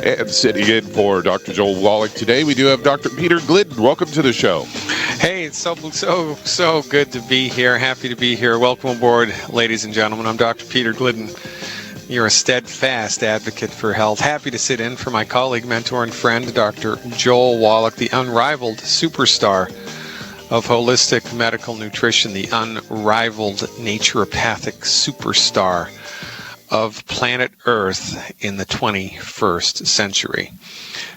And sitting in for Dr. Joel Wallach today, we do have Dr. Peter Glidden. Welcome to the show. Hey, it's so good to be here. Happy to be here. Welcome aboard, ladies and gentlemen. I'm Dr. Peter Glidden. You're a steadfast advocate for health. Happy to sit in for my colleague, mentor, and friend, Dr. Joel Wallach, the unrivaled superstar of holistic medical nutrition, the unrivaled naturopathic superstar of planet Earth in the 21st century.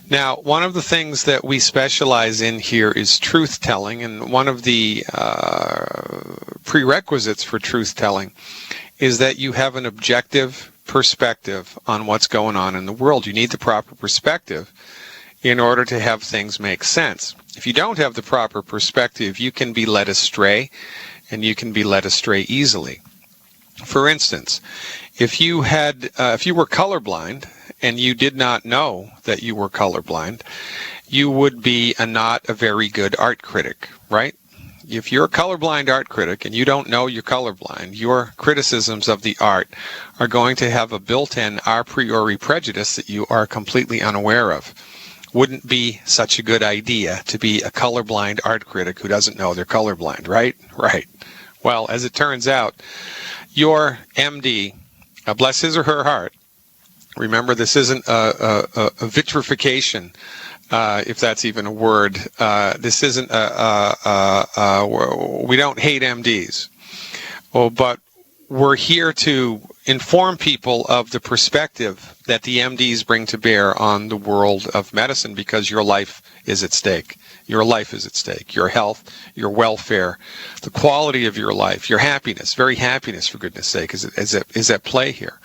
Now, one of the things that we specialize in here is truth-telling, and one of the prerequisites for truth-telling is that you have an objective perspective on what's going on in the world. You need the proper perspective in order to have things make sense. If you don't have the proper perspective, you can be led astray, and you can be led astray easily. For instance, if you were colorblind and you did not know that you were colorblind, you would be not a very good art critic, right? If you're a colorblind art critic and you don't know you're colorblind, your criticisms of the art are going to have a built-in a priori prejudice that you are completely unaware of. Wouldn't be such a good idea to be a colorblind art critic who doesn't know they're colorblind, right? Right. Well, as it turns out, your MD, bless his or her heart, remember this isn't a vitrification, if that's even a word. This isn't we don't hate MDs. Well, but we're here to inform people of the perspective that the MDs bring to bear on the world of medicine, because your life is at stake. Your life is at stake. Your health, your welfare, the quality of your life, your happiness, very happiness, for goodness sake, is at play here.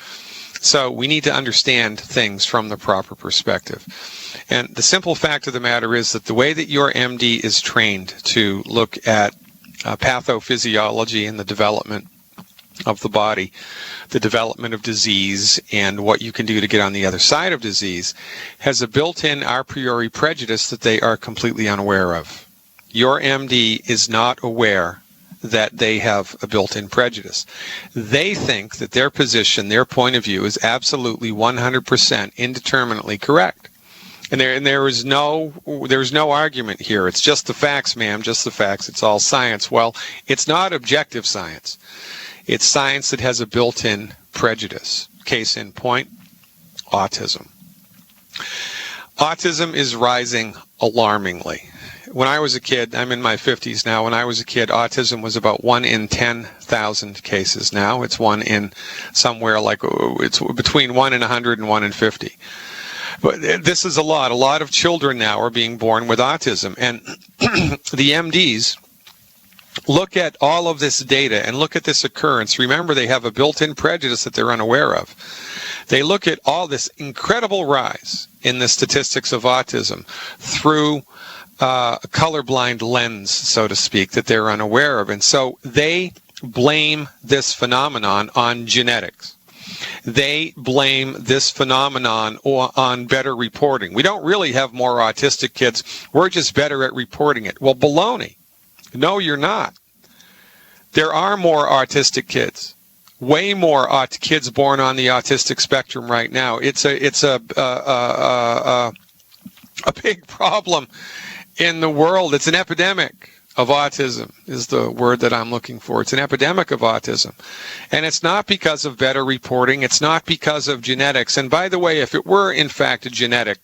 So we need to understand things from the proper perspective. And the simple fact of the matter is that the way that your MD is trained to look at pathophysiology and the development of the body, the development of disease, and what you can do to get on the other side of disease, has a built-in a priori prejudice that they are completely unaware of. Your MD is not aware that they have a built-in prejudice. They think that their position, their point of view, is absolutely 100% indeterminately correct. And there's no argument here. It's just the facts, ma'am, just the facts. It's all science. Well, it's not objective science. It's science that has a built-in prejudice. Case in point, autism. Autism is rising alarmingly. When I was a kid, I'm in my 50s now, when I was a kid, autism was about 1 in 10,000 cases. Now it's 1 in somewhere like, it's between 1 in 100 and 1 in 50. But this is a lot. A lot of children now are being born with autism. And the MDs look at all of this data and look at this occurrence. Remember, they have a built-in prejudice that they're unaware of. They look at all this incredible rise in the statistics of autism through a colorblind lens, so to speak, that they're unaware of. And so they blame this phenomenon on genetics. They blame this phenomenon on better reporting. We don't really have more autistic kids. We're just better at reporting it. Well, baloney. No, you're not. There are more autistic kids. Way more kids born on the autistic spectrum right now. It's a big problem in the world. It's an epidemic of autism is the word that I'm looking for. It's an epidemic of autism. And it's not because of better reporting. It's not because of genetics. And by the way, if it were in fact a genetic,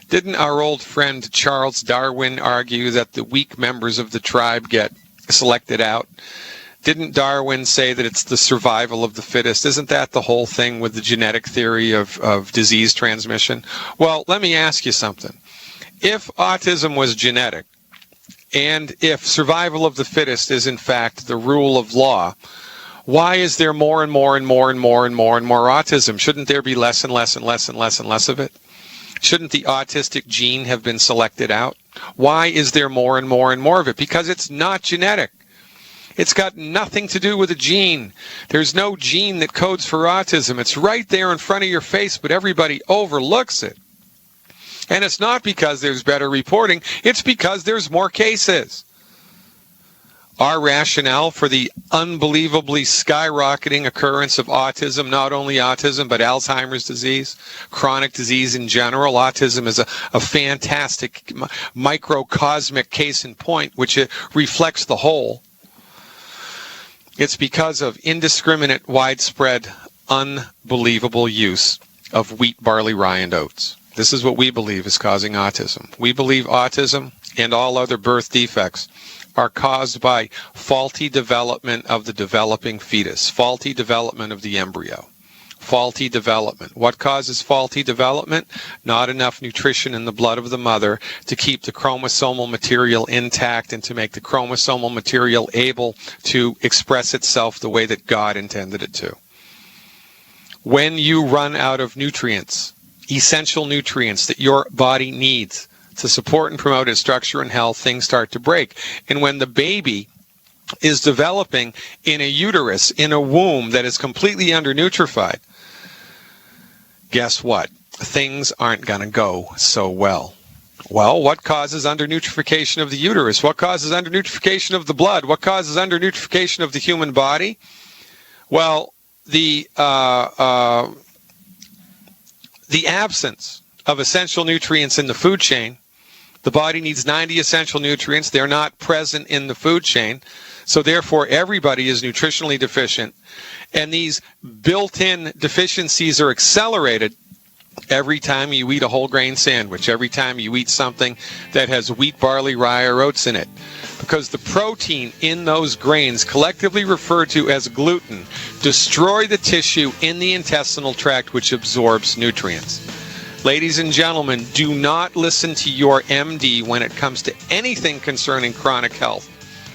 didn't our old friend Charles Darwin argue that the weak members of the tribe get selected out? Didn't Darwin say that it's the survival of the fittest? Isn't that the whole thing with the genetic theory of disease transmission? Well, let me ask you something. If autism was genetic, and if survival of the fittest is in fact the rule of law, why is there more and more and more and more and more and more autism? Shouldn't there be less and less and less and less and less of it? Shouldn't the autistic gene have been selected out? Why is there more and more and more of it? Because it's not genetic. It's got nothing to do with a gene. There's no gene that codes for autism. It's right there in front of your face, but everybody overlooks it. And it's not because there's better reporting. It's because there's more cases. Our rationale for the unbelievably skyrocketing occurrence of autism, not only autism, but Alzheimer's disease, chronic disease in general. Autism is a fantastic microcosmic case in point, which it reflects the whole. It's because of indiscriminate, widespread, unbelievable use of wheat, barley, rye, and oats. This is what we believe is causing autism. We believe autism and all other birth defects are caused by faulty development of the developing fetus, faulty development of the embryo, faulty development. What causes faulty development? Not enough nutrition in the blood of the mother to keep the chromosomal material intact and to make the chromosomal material able to express itself the way that God intended it to. When you run out of nutrients, essential nutrients that your body needs to support and promote its structure and health, things start to break. And when the baby is developing in a uterus, in a womb that is completely undernutrified, guess what? Things aren't going to go so well. Well, what causes undernutrification of the uterus? What causes undernutrification of the blood? What causes undernutrification of the human body? Well, the absence of essential nutrients in the food chain. The body needs 90 essential nutrients. They're not present in the food chain. So therefore, everybody is nutritionally deficient. And these built-in deficiencies are accelerated every time you eat a whole grain sandwich, every time you eat something that has wheat, barley, rye, or oats in it. Because the protein in those grains, collectively referred to as gluten, destroy the tissue in the intestinal tract which absorbs nutrients. Ladies and gentlemen, do not listen to your MD when it comes to anything concerning chronic health,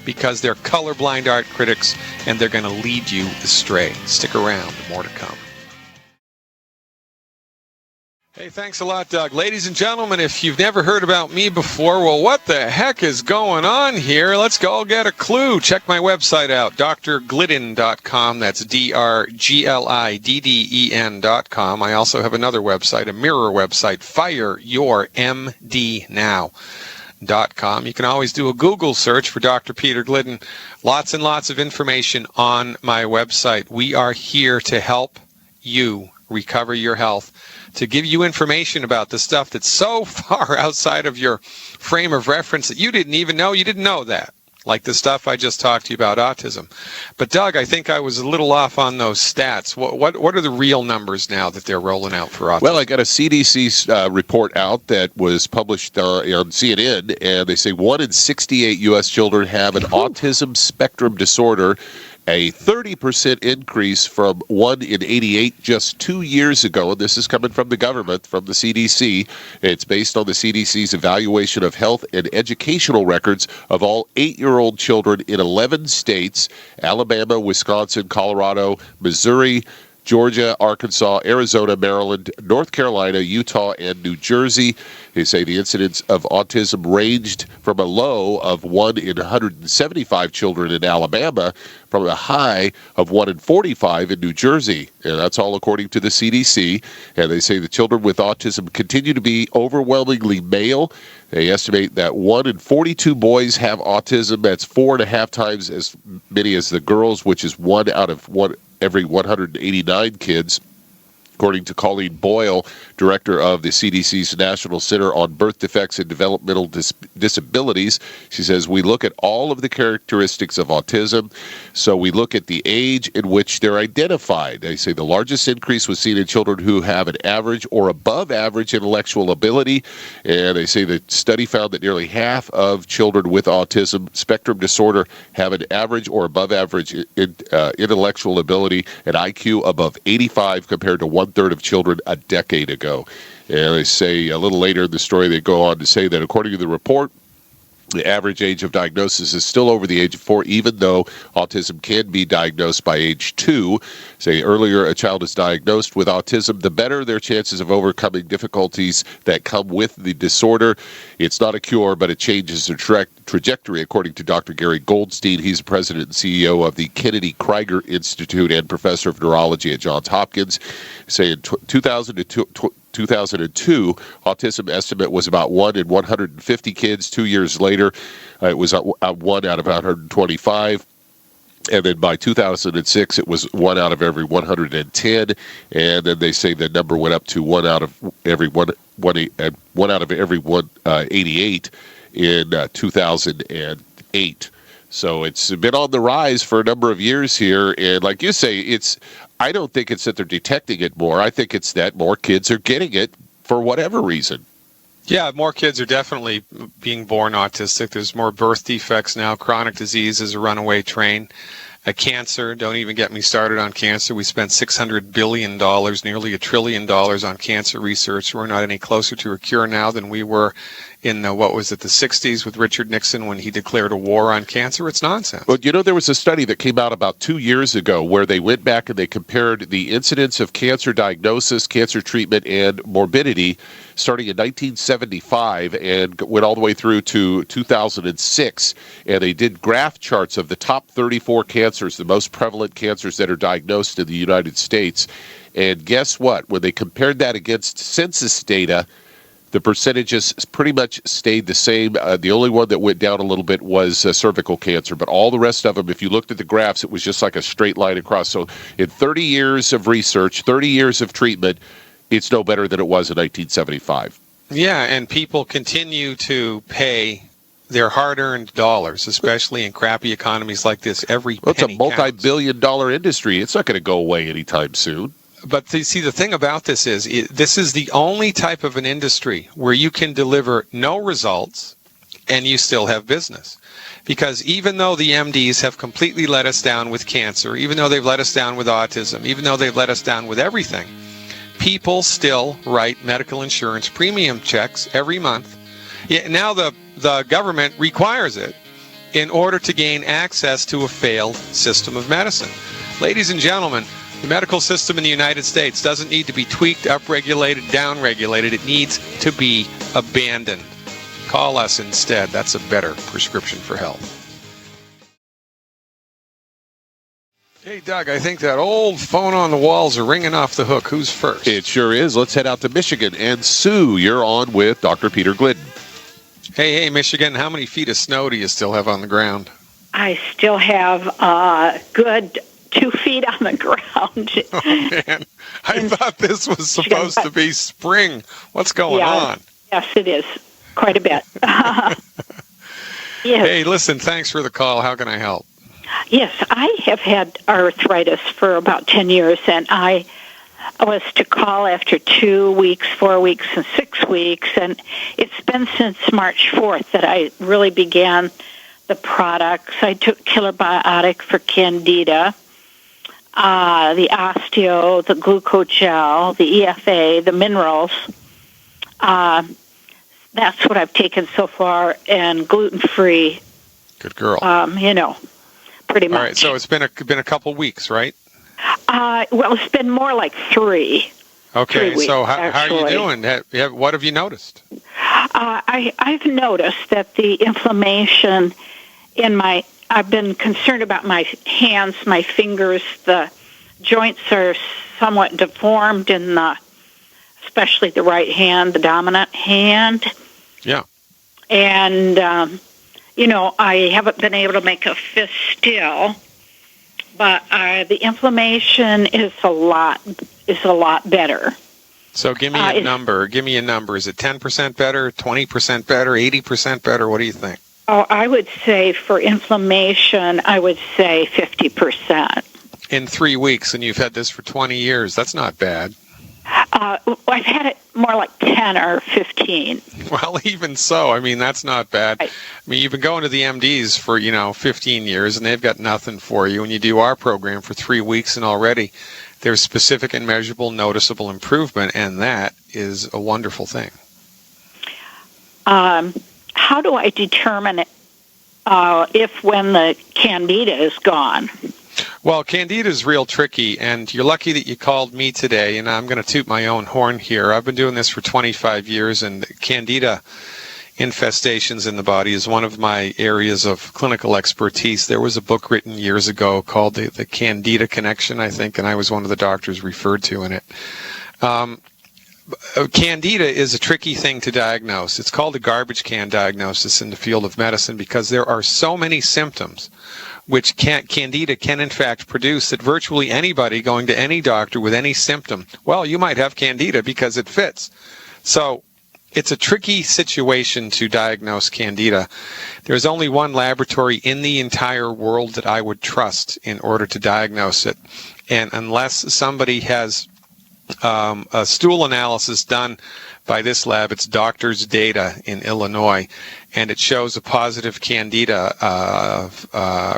because they're colorblind art critics and they're going to lead you astray. Stick around, more to come. Hey, thanks a lot, Doug. Ladies and gentlemen, if you've never heard about me before, well, what the heck is going on here? Let's go get a clue. Check my website out, drglidden.com. That's drglidden.com. I also have another website, a mirror website, fireyourmdnow.com. You can always do a Google search for Dr. Peter Glidden. Lots and lots of information on my website. We are here to help you recover your health, to give you information about the stuff that's so far outside of your frame of reference that you didn't even know you didn't know that, like the stuff I just talked to you about autism. But Doug, I think I was a little off on those stats. What are the real numbers now that they're rolling out for autism? Well, I got a CDC report out that was published on CNN, and they say 1 in 68 U.S. children have an autism spectrum disorder, a 30% increase from 1 in 88 just 2 years ago. And this is coming from the government, from the CDC. It's based on the CDC's evaluation of health and educational records of all 8-year-old children in 11 states: Alabama, Wisconsin, Colorado, Missouri, Georgia, Arkansas, Arizona, Maryland, North Carolina, Utah, and New Jersey. They say the incidence of autism ranged from a low of 1 in 175 children in Alabama from a high of 1 in 45 in New Jersey. And that's all according to the CDC. And they say the children with autism continue to be overwhelmingly male. They estimate that 1 in 42 boys have autism. That's 4.5 times as many as the girls, which is 1 out of every 189 kids. According to Colleen Boyle, director of the CDC's National Center on Birth Defects and Developmental Disabilities, she says, we look at all of the characteristics of autism. So we look at the age in which they're identified. They say the largest increase was seen in children who have an average or above average intellectual ability. And they say the study found that nearly half of children with autism spectrum disorder have an average or above average intellectual ability, an IQ above 85, compared to 1/3 of children a decade ago. And they say a little later in the story, they go on to say that according to the report, the average age of diagnosis is still over the age of 4, even though autism can be diagnosed by age 2. Say earlier a child is diagnosed with autism, the better their chances of overcoming difficulties that come with the disorder. It's not a cure, but it changes the trajectory, according to Dr. Gary Goldstein. He's president and CEO of the Kennedy Krieger Institute and professor of neurology at Johns Hopkins. Say in 2000 to 2002, autism estimate was about 1 in 150 kids. 2 years later, it was 1 out of 125. And then by 2006, it was 1 out of every 110. And then they say the number went up to 1 out of every 188 in 2008. So it's been on the rise for a number of years here. And like you say, I don't think it's that they're detecting it more. I think it's that more kids are getting it for whatever reason. Yeah, more kids are definitely being born autistic. There's more birth defects now. Chronic disease is a runaway train. Cancer, don't even get me started on cancer. We spent $600 billion, nearly $1 trillion on cancer research. We're not any closer to a cure now than we were in the 60s with Richard Nixon when he declared a war on cancer. It's nonsense. Well, there was a study that came out about 2 years ago where they went back and they compared the incidence of cancer diagnosis, cancer treatment, and morbidity starting in 1975 and went all the way through to 2006. And they did graph charts of the top 34 cancers, the most prevalent cancers that are diagnosed in the United States. And guess what? When they compared that against census data, the percentages pretty much stayed the same. The only one that went down a little bit was cervical cancer, but all the rest of them, if you looked at the graphs, it was just like a straight line across. So in 30 years of research, 30 years of treatment, it's no better than it was in 1975. Yeah, and people continue to pay their hard-earned dollars, especially in crappy economies like this. Every penny it's a multi-billion-dollar counts. Industry. It's not going to go away anytime soon. But see, the thing about this is this is the only type of an industry where you can deliver no results and you still have business. Because even though the MDs have completely let us down with cancer, even though they've let us down with autism, even though they've let us down with everything, people still write medical insurance premium checks every month. Yeah, now the government requires it in order to gain access to a failed system of medicine. Ladies and gentlemen, the medical system in the United States doesn't need to be tweaked, upregulated, downregulated. It needs to be abandoned. Call us instead. That's a better prescription for health. Hey, Doug, I think that old phone on the walls are ringing off the hook. Who's first? It sure is. Let's head out to Michigan. And Sue, you're on with Dr. Peter Glidden. Hey, Michigan, how many feet of snow do you still have on the ground? I still have a good 2 feet on the ground. Oh, man. I thought this was supposed to be spring. What's going on? Yes, it is. Quite a bit. Yes. Hey, listen, thanks for the call. How can I help? Yes, I have had arthritis for about 10 years, and I was to call after 2 weeks, 4 weeks, and 6 weeks, and it's been since March 4th that I really began the products. I took Killer Biotic for Candida, the osteo, the glucogel, the EFA, the minerals. That's what I've taken so far, and gluten-free. Good girl. Pretty much. All right, so it's been a couple weeks, right? Well, it's been more like 3. Okay, 3 weeks, so how are you doing? What have you noticed? I've noticed that the inflammation in I've been concerned about my hands, my fingers. The joints are somewhat deformed especially the right hand, the dominant hand. Yeah. And, I haven't been able to make a fist still, but the inflammation is a lot better. So give me a number. Give me a number. Is it 10% better, 20% better, 80% better? What do you think? Oh, I would say for inflammation, I would say 50%. In 3 weeks, and you've had this for 20 years. That's not bad. I've had it more like 10 or 15. Well, even so, I mean, that's not bad. Right. I mean, you've been going to the MDs for, 15 years, and they've got nothing for you. And you do our program for 3 weeks, and already there's specific and measurable, noticeable improvement, and that is a wonderful thing. How do I determine when the Candida is gone? Well, Candida is real tricky, and you're lucky that you called me today, and I'm going to toot my own horn here. I've been doing this for 25 years, and Candida infestations in the body is one of my areas of clinical expertise. There was a book written years ago called The Candida Connection, I think, and I was one of the doctors referred to in it. Candida is a tricky thing to diagnose. It's called a garbage can diagnosis in the field of medicine because there are so many symptoms which Candida can in fact produce that virtually anybody going to any doctor with any symptom, well, you might have Candida because it fits. So it's a tricky situation to diagnose Candida. There's only one laboratory in the entire world that I would trust in order to diagnose it. And unless somebody has a stool analysis done by this lab, it's Doctor's Data in Illinois, and it shows a positive Candida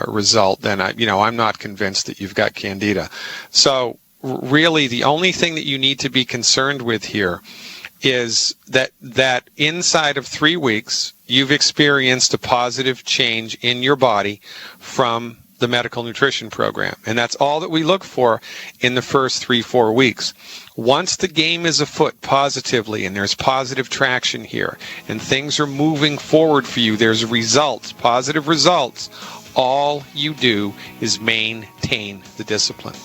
result, then I'm not convinced that you've got Candida. So really the only thing that you need to be concerned with here is that inside of 3 weeks you've experienced a positive change in your body from the medical nutrition program. And that's all that we look for in the first 3-4 weeks. Once the game is afoot positively and there's positive traction here and things are moving forward for you, there's results, positive results, all you do is maintain the discipline.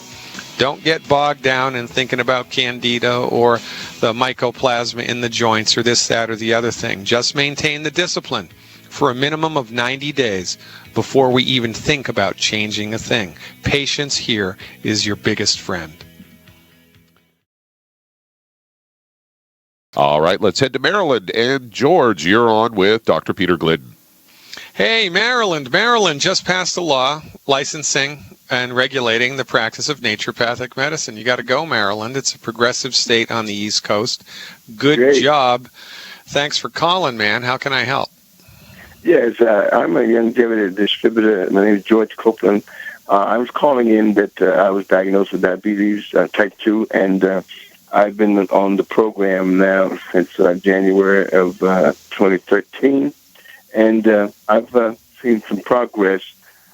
Don't get bogged down in thinking about Candida or the mycoplasma in the joints or this, that, or the other thing. Just maintain the discipline for a minimum of 90 days before we even think about changing a thing. Patience here is your biggest friend. All right, let's head to Maryland. And George, you're on with Dr. Peter Glidden. Hey, Maryland. Maryland just passed a law licensing and regulating the practice of naturopathic medicine. You got to go, Maryland. It's a progressive state on the East Coast. Good job. Thanks for calling, man. How can I help? Yes, I'm a young distributor. My name is George Copeland. I was calling in that I was diagnosed with diabetes type 2, and I've been on the program now since January of 2013, and I've seen some progress,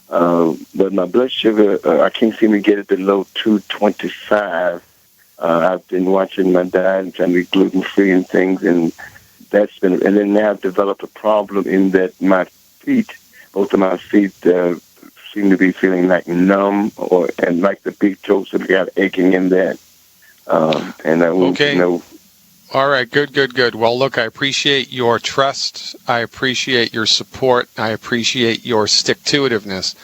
but my blood sugar, I can't seem to get it below 225. I've been watching my diet and trying to be gluten-free and things, and that's been, and then now I've developed a problem in that my feet, both of my feet, seem to be feeling like numb, and like the big toes have got aching in that. And I will, okay. All right, good. Well, look, I appreciate your trust. I appreciate your support. I appreciate your stick-to-itiveness.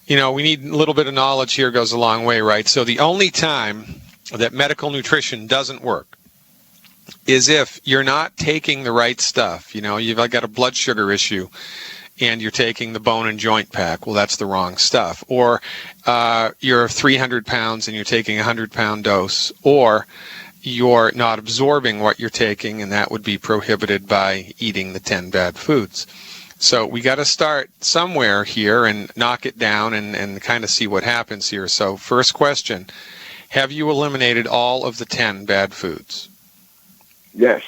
We need a little bit of knowledge here, goes a long way, right? So the only time that medical nutrition doesn't work is if you're not taking the right stuff. You've got a blood sugar issue and you're taking the bone and joint pack. Well, that's the wrong stuff. Or you're 300 pounds and you're taking a 100-pound dose. Or you're not absorbing what you're taking, and that would be prohibited by eating the 10 bad foods. So we got to start somewhere here and knock it down and kind of see what happens here. So first question, have you eliminated all of the 10 bad foods? Yes.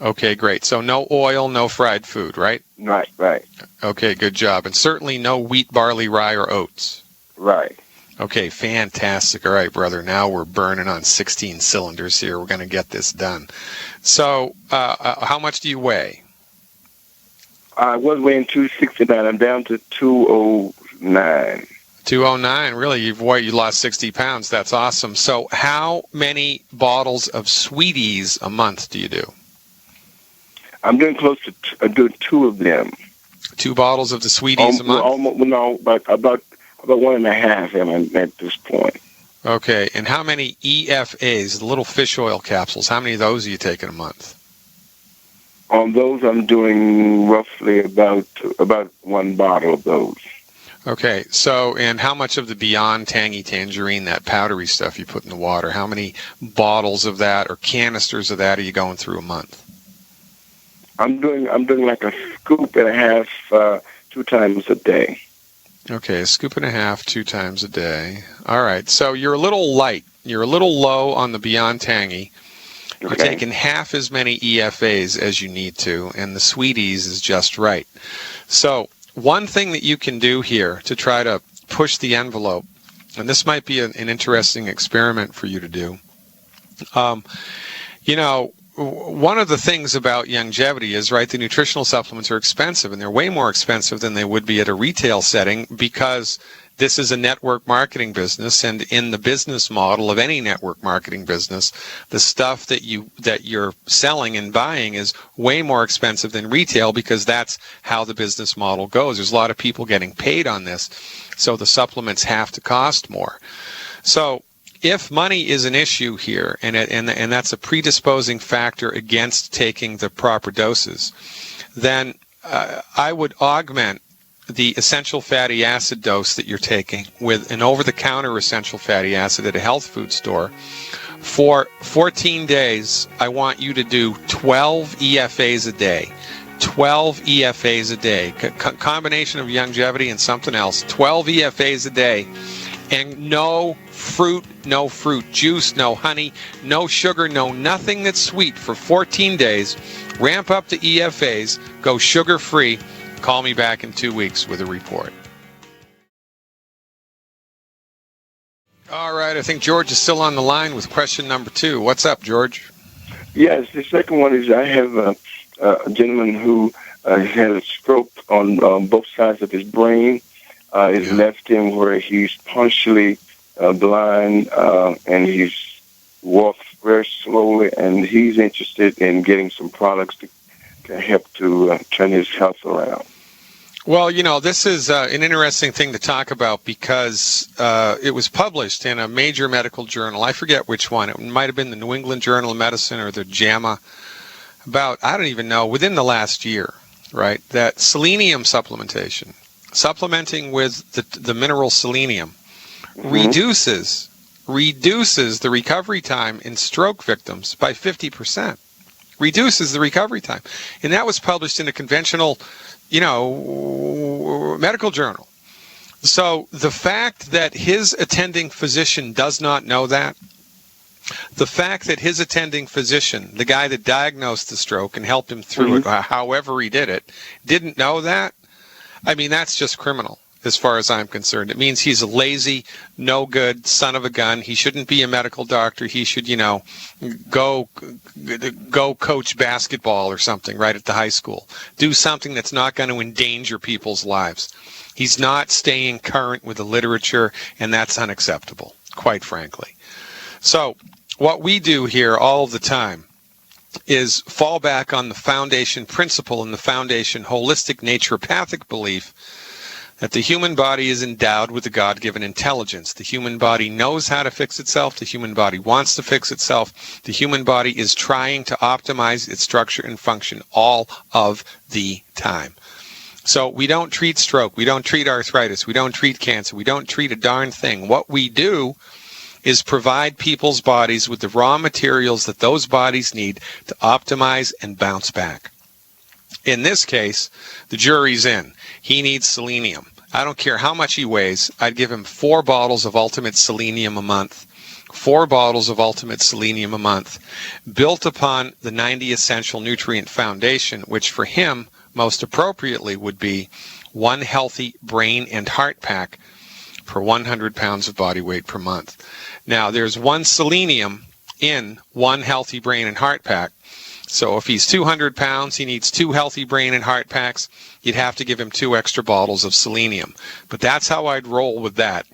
Okay, great. So no oil, no fried food, right? Right. Okay, good job. And certainly no wheat, barley, rye, or oats. Right. Okay, fantastic. All right, brother. Now we're burning on 16 cylinders here. We're going to get this done. So how much do you weigh? I was weighing 269. I'm down to 209. 209. Really? You lost 60 pounds. That's awesome. So how many bottles of Sweeties a month do you do? I'm doing close to doing 2 of them. 2 bottles of the Sweeties a month? About 1.5 am I at this point. Okay. And how many EFAs, the little fish oil capsules, how many of those are you taking a month? On those, I'm doing roughly about 1 bottle of those. Okay, so, and how much of the Beyond Tangy Tangerine, that powdery stuff you put in the water, how many bottles of that or canisters of that are you going through a month? I'm doing like a scoop and a half 2 times a day. Okay, a scoop and a half 2 times a day. All right, so you're a little light. You're a little low on the Beyond Tangy. You're taking half as many EFAs as you need to, and the Sweeties is just right. So one thing that you can do here to try to push the envelope, and this might be an interesting experiment for you to do, one of the things about longevity is, right, the nutritional supplements are expensive, and they're way more expensive than they would be at a retail setting because this is a network marketing business, and in the business model of any network marketing business, the stuff that you're selling and buying is way more expensive than retail because that's how the business model goes. There's a lot of people getting paid on this, so the supplements have to cost more. So if money is an issue here, and that's a predisposing factor against taking the proper doses, then I would augment the essential fatty acid dose that you're taking with an over-the-counter essential fatty acid at a health food store. For 14 days, I want you to do 12 EFAs a day. 12 EFAs a day. Combination of longevity and something else. 12 EFAs a day. And no fruit juice, no honey, no sugar, no nothing that's sweet for 14 days. Ramp up the EFAs, go sugar-free. Call me back in 2 weeks with a report. All right, I think George is still on the line with question number 2. What's up, George? Yes, the second one is I have a gentleman who had a stroke on both sides of his brain. It left him where he's partially blind, and he's walks very slowly, and he's interested in getting some products to help to turn his health around. Well, this is an interesting thing to talk about because it was published in a major medical journal. I forget which one. It might have been the New England Journal of Medicine or the JAMA. About, I don't even know, within the last year, right, that selenium supplementation, supplementing with the mineral selenium, reduces the recovery time in stroke victims by 50%. Reduces the recovery time. And that was published in a conventional, medical journal. So the fact that his attending physician does not know that, the fact that his attending physician, the guy that diagnosed the stroke and helped him through it, however he did it, didn't know that, I mean, that's just criminal. As far as I'm concerned, it means he's a lazy, no good son of a gun. He shouldn't be a medical doctor. He should, go coach basketball or something right at the high school. Do something that's not going to endanger people's lives. He's not staying current with the literature, and that's unacceptable, quite frankly. So what we do here all the time is fall back on the foundation principle and the foundation holistic naturopathic belief that the human body is endowed with a God-given intelligence. The human body knows how to fix itself. The human body wants to fix itself. The human body is trying to optimize its structure and function all of the time. So we don't treat stroke. We don't treat arthritis. We don't treat cancer. We don't treat a darn thing. What we do is provide people's bodies with the raw materials that those bodies need to optimize and bounce back. In this case, the jury's in. He needs selenium. I don't care how much he weighs. I'd give him 4 bottles of Ultimate Selenium a month. 4 bottles of Ultimate Selenium a month, built upon the 90 Essential Nutrient Foundation, which for him, most appropriately, would be 1 healthy brain and heart pack per 100 pounds of body weight per month. Now, there's 1 selenium in 1 healthy brain and heart pack. So if he's 200 pounds, he needs 2 healthy brain and heart packs. You'd have to give him 2 extra bottles of selenium. But that's how I'd roll with that.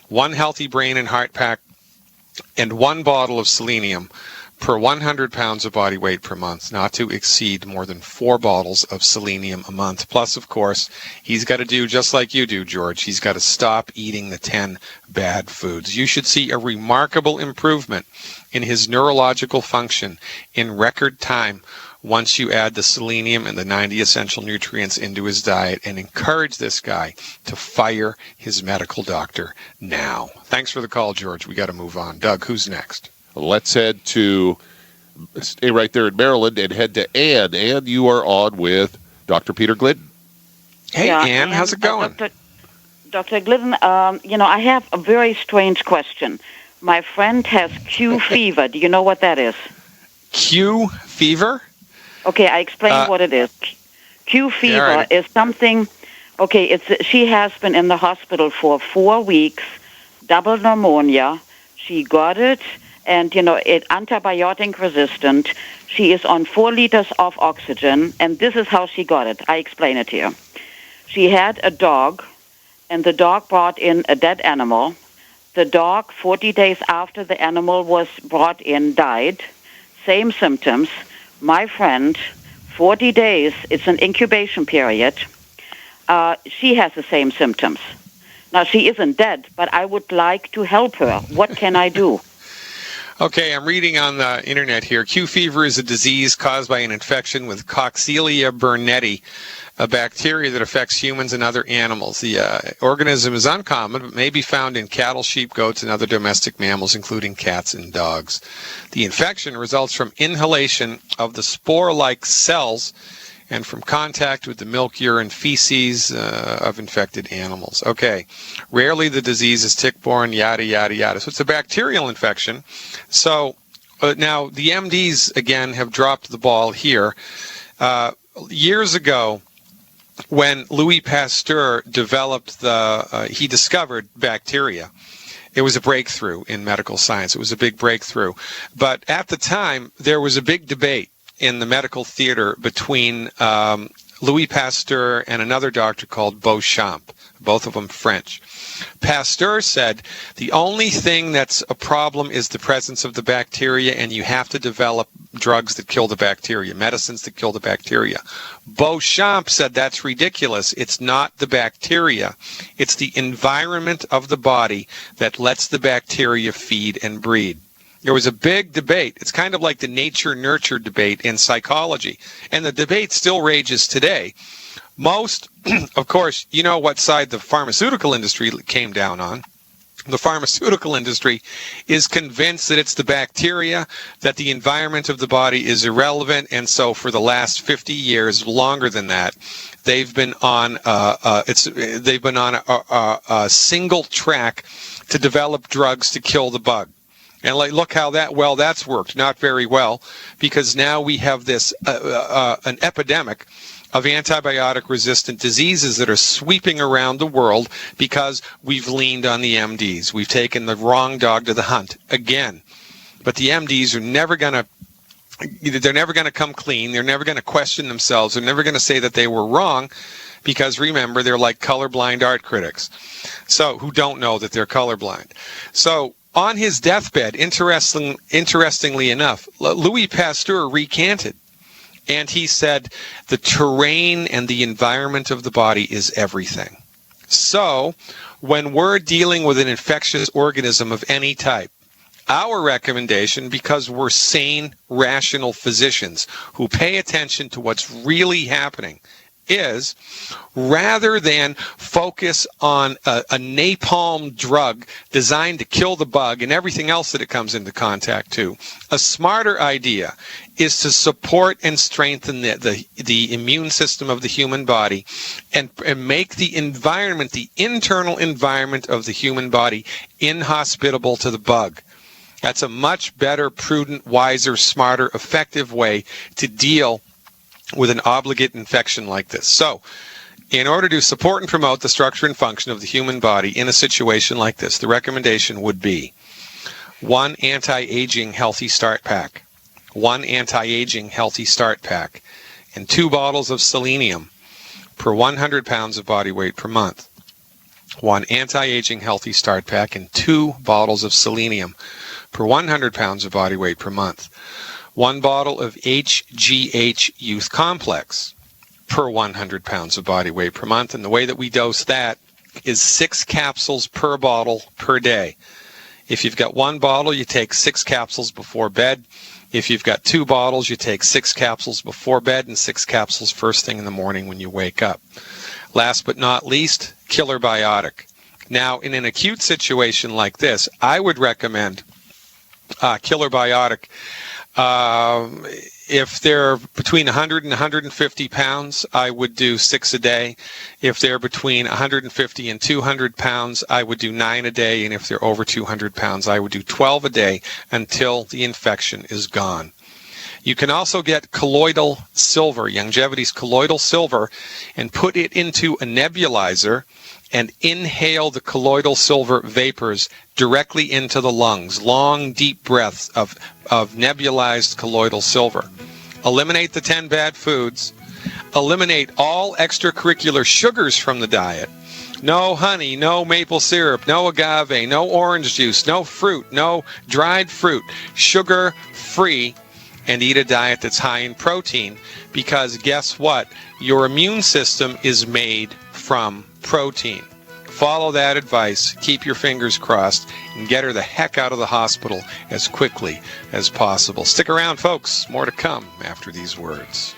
1 healthy brain and heart pack and 1 bottle of selenium per 100 pounds of body weight per month, not to exceed more than 4 bottles of selenium a month. Plus, of course, he's got to do just like you do, George. He's got to stop eating the 10 bad foods. You should see a remarkable improvement in his neurological function in record time once you add the selenium and the 90 essential nutrients into his diet, and encourage this guy to fire his medical doctor now. Thanks for the call, George. We got to move on. Doug, who's next? Let's stay right there in Maryland and head to Ann. Ann, you are on with Dr. Peter Glidden. Hey, Ann, how's it going? Dr. Glidden, I have a very strange question. My friend has Q fever. Do you know what that is? Q fever? Okay, I explain what it is. Q fever is something, she has been in the hospital for 4 weeks, double pneumonia. She got it, and, antibiotic resistant. She is on 4 liters of oxygen, and this is how she got it. I explain it to you. She had a dog, and the dog brought in a dead animal. The dog, 40 days after the animal was brought in, died. Same symptoms. My friend, 40 days, it's an incubation period. She has the same symptoms. Now, she isn't dead, but I would like to help her. What can I do? Okay, I'm reading on the internet here. Q fever is a disease caused by an infection with Coxiella burnetii, a bacteria that affects humans and other animals. The organism is uncommon, but may be found in cattle, sheep, goats, and other domestic mammals, including cats and dogs. The infection results from inhalation of the spore-like cells and from contact with the milk, urine, feces of infected animals. Okay, rarely the disease is tick-borne, yada, yada, yada. So it's a bacterial infection. So now the MDs, again, have dropped the ball here. Years ago, when Louis Pasteur developed he discovered bacteria. It was a breakthrough in medical science. It was a big breakthrough. But at the time, there was a big debate in the medical theater between Louis Pasteur and another doctor called Beauchamp, both of them French. Pasteur said the only thing that's a problem is the presence of the bacteria, and you have to develop drugs that kill the bacteria, medicines that kill the bacteria. Beauchamp said that's ridiculous. It's not the bacteria. It's the environment of the body that lets the bacteria feed and breed. There was a big debate. It's kind of like the nature-nurture debate in psychology. And the debate still rages today. Most, of course, you know what side the pharmaceutical industry came down on. The pharmaceutical industry is convinced that it's the bacteria, that the environment of the body is irrelevant, and so for the last 50 years, longer than that, they've been on a single track to develop drugs to kill the bug. And look how that's worked. Not very well, because now we have this an epidemic of antibiotic-resistant diseases that are sweeping around the world because we've leaned on the MDs. We've taken the wrong dog to the hunt again. But the MDs are never going to come clean. They're never going to question themselves. They're never going to say that they were wrong, because remember, they're like colorblind art critics, so who don't know that they're colorblind. So on his deathbed, interestingly enough, Louis Pasteur recanted. And he said, the terrain and the environment of the body is everything. So when we're dealing with an infectious organism of any type, our recommendation, because we're sane, rational physicians who pay attention to what's really happening, is rather than focus on a napalm drug designed to kill the bug and everything else that it comes into contact to, a smarter idea is to support and strengthen the immune system of the human body and make the environment, the internal environment of the human body, inhospitable to the bug. That's a much better, prudent, wiser, smarter, effective way to deal with an obligate infection like this. So, in order to support and promote the structure and function of the human body in a situation like this, the recommendation would be 1 anti-aging healthy start pack, 1 anti-aging healthy start pack, and 2 bottles of selenium per 100 pounds of body weight per month. 1 anti-aging healthy start pack and 2 bottles of selenium per 100 pounds of body weight per month. 1 bottle of HGH Youth Complex per 100 pounds of body weight per month. And the way that we dose that is 6 capsules per bottle per day. If you've got 1 bottle, you take 6 capsules before bed. If you've got 2 bottles, you take 6 capsules before bed and 6 capsules first thing in the morning when you wake up. Last but not least, killer biotic. Now, in an acute situation like this, I would recommend killer biotic. If they're between 100 and 150 pounds, I would do 6 a day. If they're between 150 and 200 pounds, I would do 9 a day. And if they're over 200 pounds, I would do 12 a day until the infection is gone. You can also get colloidal silver, Youngevity's colloidal silver, and put it into a nebulizer and inhale the colloidal silver vapors directly into the lungs. Long, deep breaths of nebulized colloidal silver. Eliminate the 10 bad foods. Eliminate all extracurricular sugars from the diet. No honey, no maple syrup, no agave, no orange juice, no fruit, no dried fruit. Sugar-free, and eat a diet that's high in protein, because guess what? Your immune system is made from protein. Follow that advice, keep your fingers crossed, and get her the heck out of the hospital as quickly as possible. Stick around, folks. More to come after these words.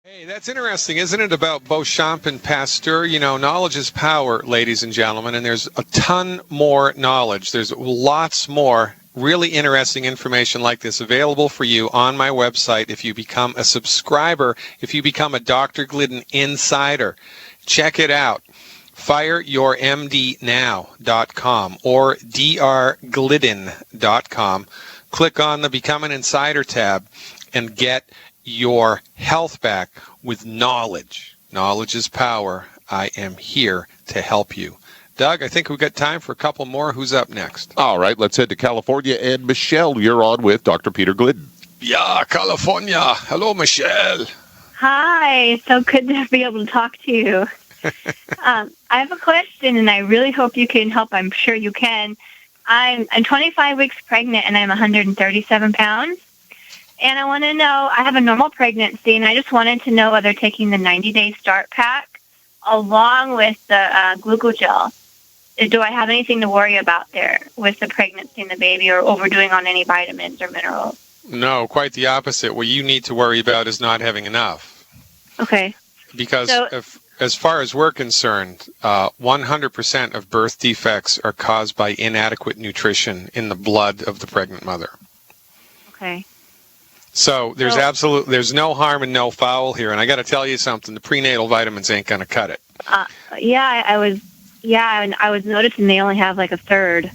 Hey, that's interesting, isn't it, about Beauchamp and Pasteur? You know, knowledge is power, ladies and gentlemen, and there's a ton more knowledge. There's lots more really interesting information like this available for you on my website if you become a subscriber, if you become a Dr. Glidden insider. Check it out. FireYourMDNow.com or drglidden.com. Click on the Become an Insider tab and get your health back with knowledge. Knowledge is power. I am here to help you. Doug, I think we've got time for a couple more. Who's up next? All right, let's head to California. And Michelle, you're on with Dr. Peter Glidden. Yeah, California. Hello, Michelle. Hi, so good to be able to talk to you. I have a question, and I really hope you can help. I'm sure you can. I'm 25 weeks pregnant, and I'm 137 pounds. And I want to know, I have a normal pregnancy, and I just wanted to know whether taking the 90-day start pack along with the glucogel, do I have anything to worry about there with the pregnancy and the baby, or overdoing on any vitamins or minerals? No, quite the opposite. What you need to worry about is not having enough. Okay. Because as far as we're concerned, 100% of birth defects are caused by inadequate nutrition in the blood of the pregnant mother. Okay. So there's no harm and no foul here. And I got to tell you something, the prenatal vitamins ain't going to cut it. I was noticing they only have like a third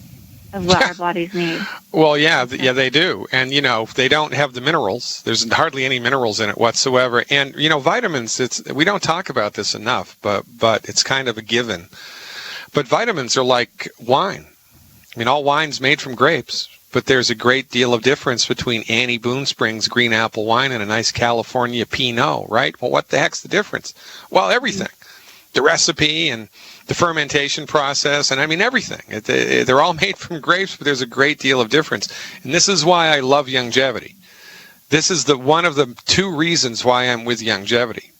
of what our bodies need. Well, yeah, they do. And, you know, they don't have the minerals. There's hardly any minerals in it whatsoever. And, you know, vitamins, we don't talk about this enough, but it's kind of a given. But vitamins are like wine. I mean, all wine's made from grapes, but there's a great deal of difference between Annie Boonsprings green apple wine and a nice California Pinot, right? Well, what the heck's the difference? Well, everything. The recipe and the fermentation process, and I mean everything. They're all made from grapes, but there's a great deal of difference. And this is why I love Youngevity. This is one of the two reasons why I'm with Youngevity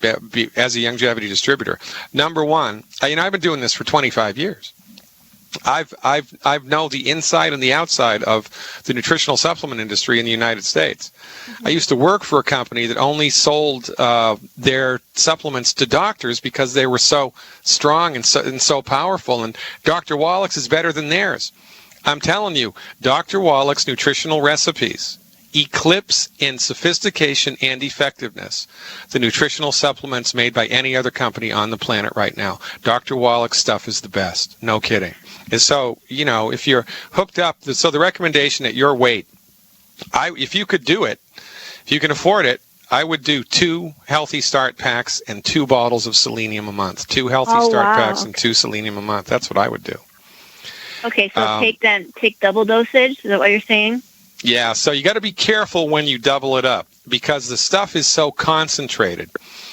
as a Youngevity distributor. Number one, I've been doing this for 25 years. I've know the inside and the outside of the nutritional supplement industry in the United States. I used to work for a company that only sold their supplements to doctors because they were so strong and so powerful. And Dr. Wallach's is better than theirs. I'm telling you, Dr. Wallach's nutritional recipes eclipse in sophistication and effectiveness the nutritional supplements made by any other company on the planet right now. Dr. Wallach's stuff is the best. No kidding. And so, if you're hooked up, so the recommendation at your weight, if you could do it, if you can afford it, I would do 2 healthy start packs and 2 bottles of selenium a month. 2 healthy start packs and 2 selenium a month. That's what I would do. Okay, so take double dosage? Is that what you're saying? Yeah, so you got to be careful when you double it up because the stuff is so concentrated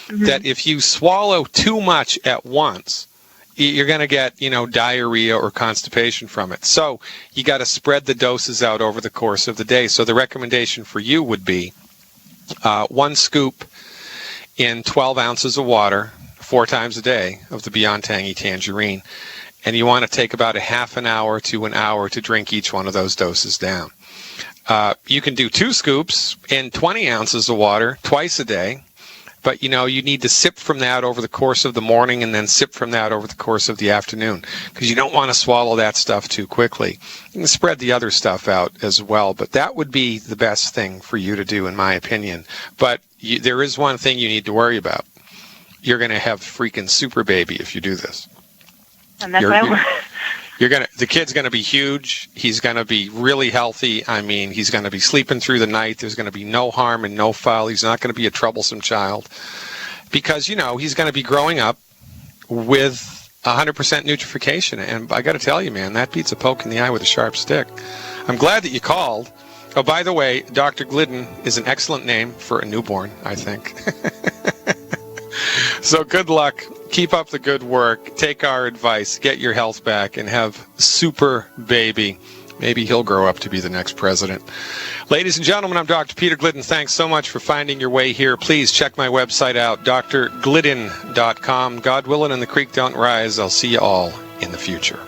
that if you swallow too much at once, you're going to get, diarrhea or constipation from it. So you got to spread the doses out over the course of the day. So the recommendation for you would be 1 scoop in 12 ounces of water 4 times a day of the Beyond Tangy Tangerine. And you want to take about a half an hour to an hour to drink each one of those doses down. You can do 2 scoops in 20 ounces of water twice a day. But, you need to sip from that over the course of the morning and then sip from that over the course of the afternoon because you don't want to swallow that stuff too quickly. You can spread the other stuff out as well, but that would be the best thing for you to do, in my opinion. But there is one thing you need to worry about. You're going to have freaking super baby if you do this. And that's what I want. The kid's gonna be huge. He's gonna be really healthy. I mean, he's gonna be sleeping through the night. There's gonna be no harm and no foul. He's not gonna be a troublesome child, because he's gonna be growing up with 100% nutrification. And I got to tell you, man, that beats a poke in the eye with a sharp stick. I'm glad that you called. Oh, by the way, Dr. Glidden is an excellent name for a newborn, I think. So good luck. Keep up the good work. Take our advice. Get your health back and have super baby. Maybe he'll grow up to be the next president. Ladies and gentlemen, I'm Dr. Peter Glidden. Thanks so much for finding your way here. Please check my website out, drglidden.com. God willing and the creek don't rise. I'll see you all in the future.